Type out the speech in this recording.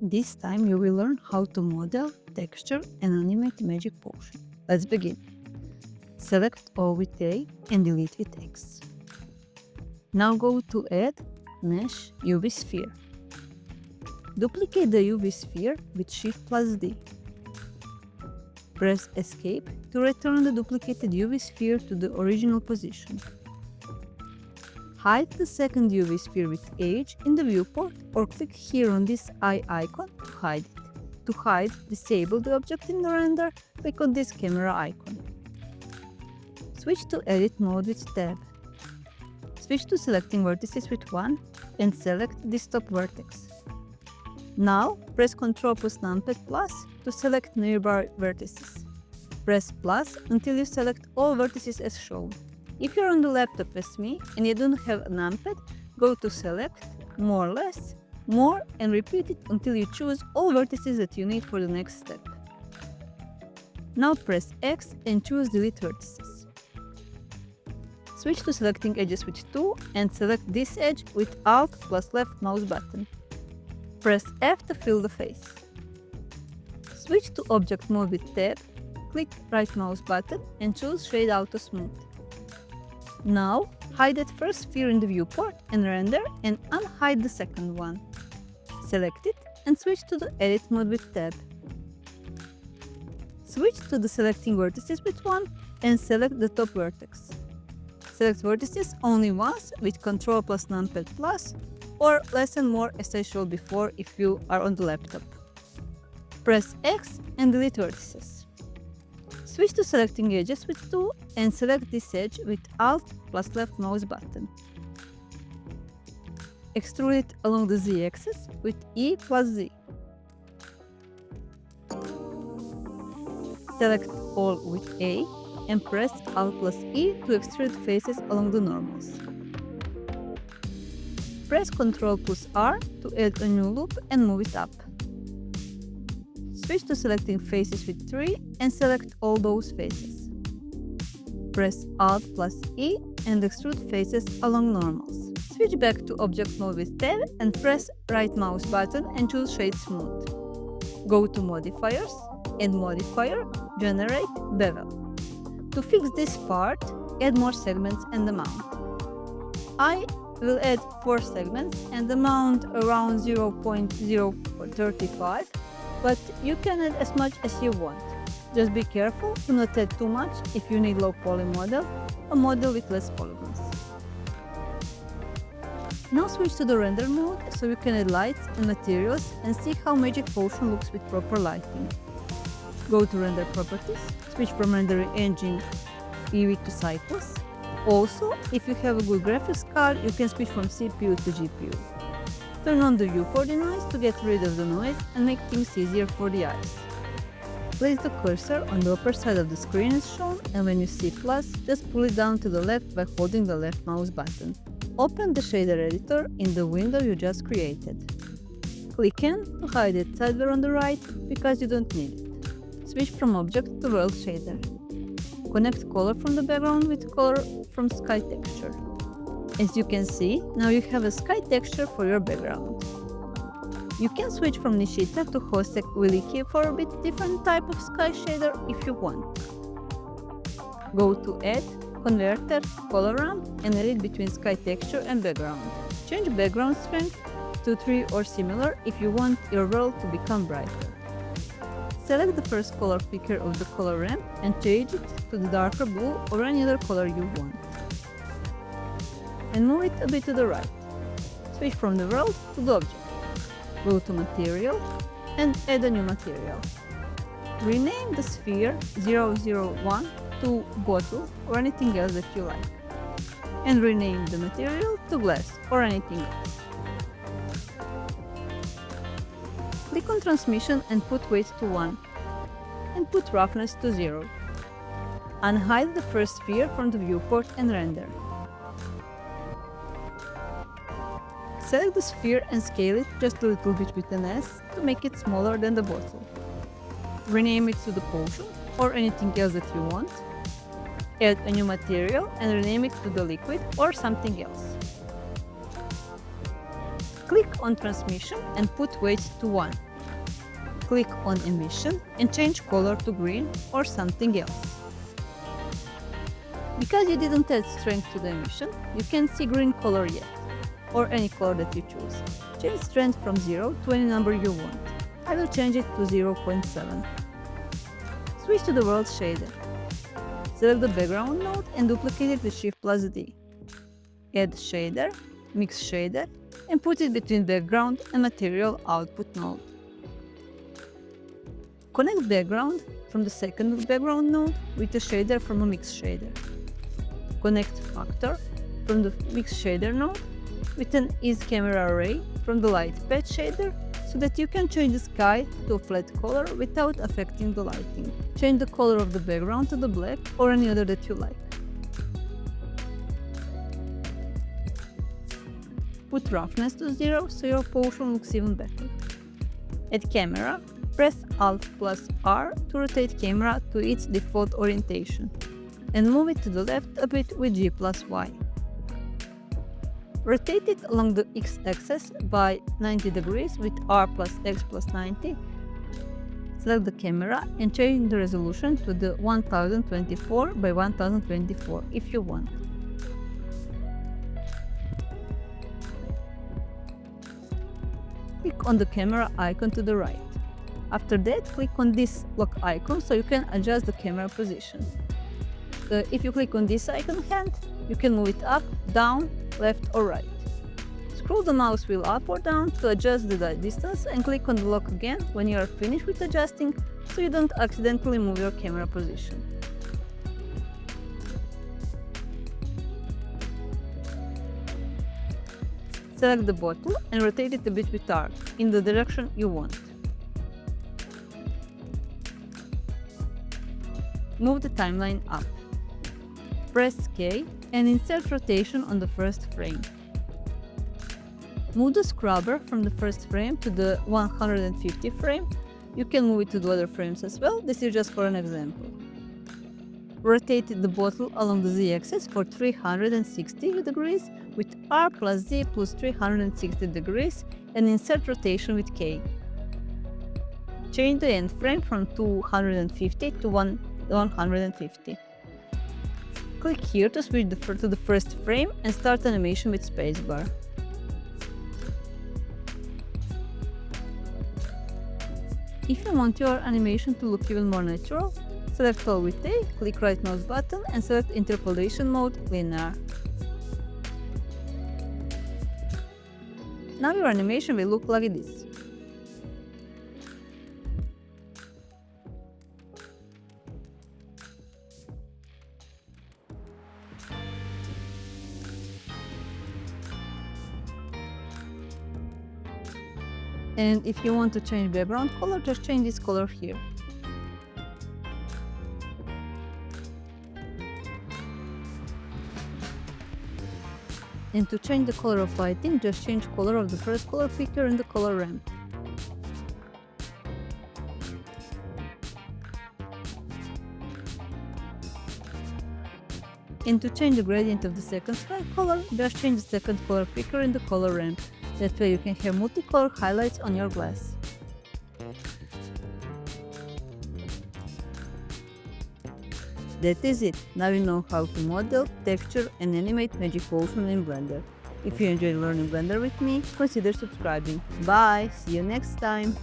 This time you will learn how to model, texture and animate magic potion. Let's begin. Select all with A and delete with X. Now go to Add, Mesh, UV Sphere. Duplicate the UV sphere with Shift plus D. Press Escape to return the duplicated UV sphere to the original position. Hide the second UV sphere with H in the viewport or click here on this eye icon to hide it. To hide, disable the object in the render, click on this camera icon. Switch to Edit mode with Tab. Switch to selecting vertices with 1 and select this top vertex. Now, press Ctrl plus numpad plus to select nearby vertices. Press plus until you select all vertices as shown. If you're on the laptop as me and you don't have a numpad, go to Select, More Less, More and repeat it until you choose all vertices that you need for the next step. Now press X and choose Delete Vertices. Switch to selecting edges with 2 and select this edge with Alt plus left mouse button. Press F to fill the face. Switch to Object Mode with Tab, click right mouse button and choose Shade Auto Smooth. Now, hide that first sphere in the viewport and render and unhide the second one. Select it and switch to the Edit mode with Tab. Switch to the selecting vertices with 1 and select the top vertex. Select vertices only once with Ctrl plus numpad plus or less and more as I showed before if you are on the laptop. Press X and delete vertices. Switch to selecting edges with 2 and select this edge with Alt plus left mouse button. Extrude it along the Z-axis with E plus Z. Select all with A and press Alt plus E to extrude faces along the normals. Press Ctrl plus R to add a new loop and move it up. Switch to selecting faces with 3 and select all those faces. Press Alt plus E and extrude faces along normals. Switch back to Object Mode with Tab and press right mouse button and choose Shade Smooth. Go to Modifiers and Modifier, Generate Bevel. To fix this part, add more segments and the mount. I will add 4 segments and the mount around 0.035, but you can add as much as you want. Just be careful to not add too much if you need low poly model, a model with less polygons. Now switch to the render mode so you can add lights and materials and see how Magic Potion looks with proper lighting. Go to Render Properties, switch from Rendering Engine EV to Cycles. Also, if you have a good graphics card, you can switch from CPU to GPU. Turn on the viewport denoise to get rid of the noise and make things easier for the eyes. Place the cursor on the upper side of the screen as shown, and when you see plus, just pull it down to the left by holding the left mouse button. Open the shader editor in the window you just created. Click N to hide it sidebar on the right because you don't need it. Switch from Object to World Shader. Connect color from the background with color from Sky Texture. As you can see, now you have a sky texture for your background. You can switch from Nishita to Hosek Wiliki for a bit different type of sky shader if you want. Go to Add, Converter, Color Ramp and edit between sky texture and background. Change background strength to 3 or similar if you want your world to become brighter. Select the first color picker of the color ramp and change it to the darker blue or any other color you want. And move it a bit to the right. Switch from the world to the object. Go to Material and add a new material. Rename the sphere 001 to Bottle or anything else that you like. And rename the material to Glass or anything else. Click on Transmission and put Weight to 1. And put Roughness to 0. Unhide the first sphere from the viewport and render. Select the sphere and scale it just a little bit with an S to make it smaller than the bottle. Rename it to the potion or anything else that you want. Add a new material and rename it to the liquid or something else. Click on Transmission and put Weight to 1. Click on emission and change color to green or something else. Because you didn't add strength to the emission, you can't see green color yet, or any color that you choose. Change strength from 0 to any number you want. I will change it to 0.7. Switch to the world shader. Select the background node and duplicate it with Shift+D. Add shader, mix shader, and put it between background and material output node. Connect background from the second background node with a shader from a mix shader. Connect factor from the mix shader node with an is camera array from the light patch shader so that you can change the sky to a flat color without affecting the lighting. Change the color of the background to the black or any other that you like. Put roughness to 0 so your potion looks even better. At camera, press Alt+R to rotate camera to its default orientation and move it to the left a bit with G+Y. Rotate it along the x-axis by 90 degrees with R+X+90. Select the camera and change the resolution to the 1024 by 1024 if you want. Click on the camera icon to the right. After that, click on this lock icon so you can adjust the camera position. If you click on this icon hand, you can move it up, down, left or right. Scroll the mouse wheel up or down to adjust the distance and click on the lock again when you are finished with adjusting so you don't accidentally move your camera position. Select the bottle and rotate it a bit with R in the direction you want. Move the timeline up. Press K and insert rotation on the first frame. Move the scrubber from the first frame to the 150 frame. You can move it to the other frames as well, this is just for an example. Rotate the bottle along the z-axis for 360 degrees with R plus Z plus 360 degrees and insert rotation with K. Change the end frame from 250 to 150. Click here to switch to the first frame and start animation with spacebar. If you want your animation to look even more natural, select all with A, click right mouse button and select interpolation mode linear. Now your animation will look like this. And if you want to change background color, just change this color here. And to change the color of lighting, just change color of the first color picker in the color ramp. And to change the gradient of the second sky color, just change the second color picker in the color ramp. That way you can have multicolor highlights on your glass. That is it. Now you know how to model, texture and animate magic potion in Blender. If you enjoyed learning Blender with me, consider subscribing. Bye! See you next time!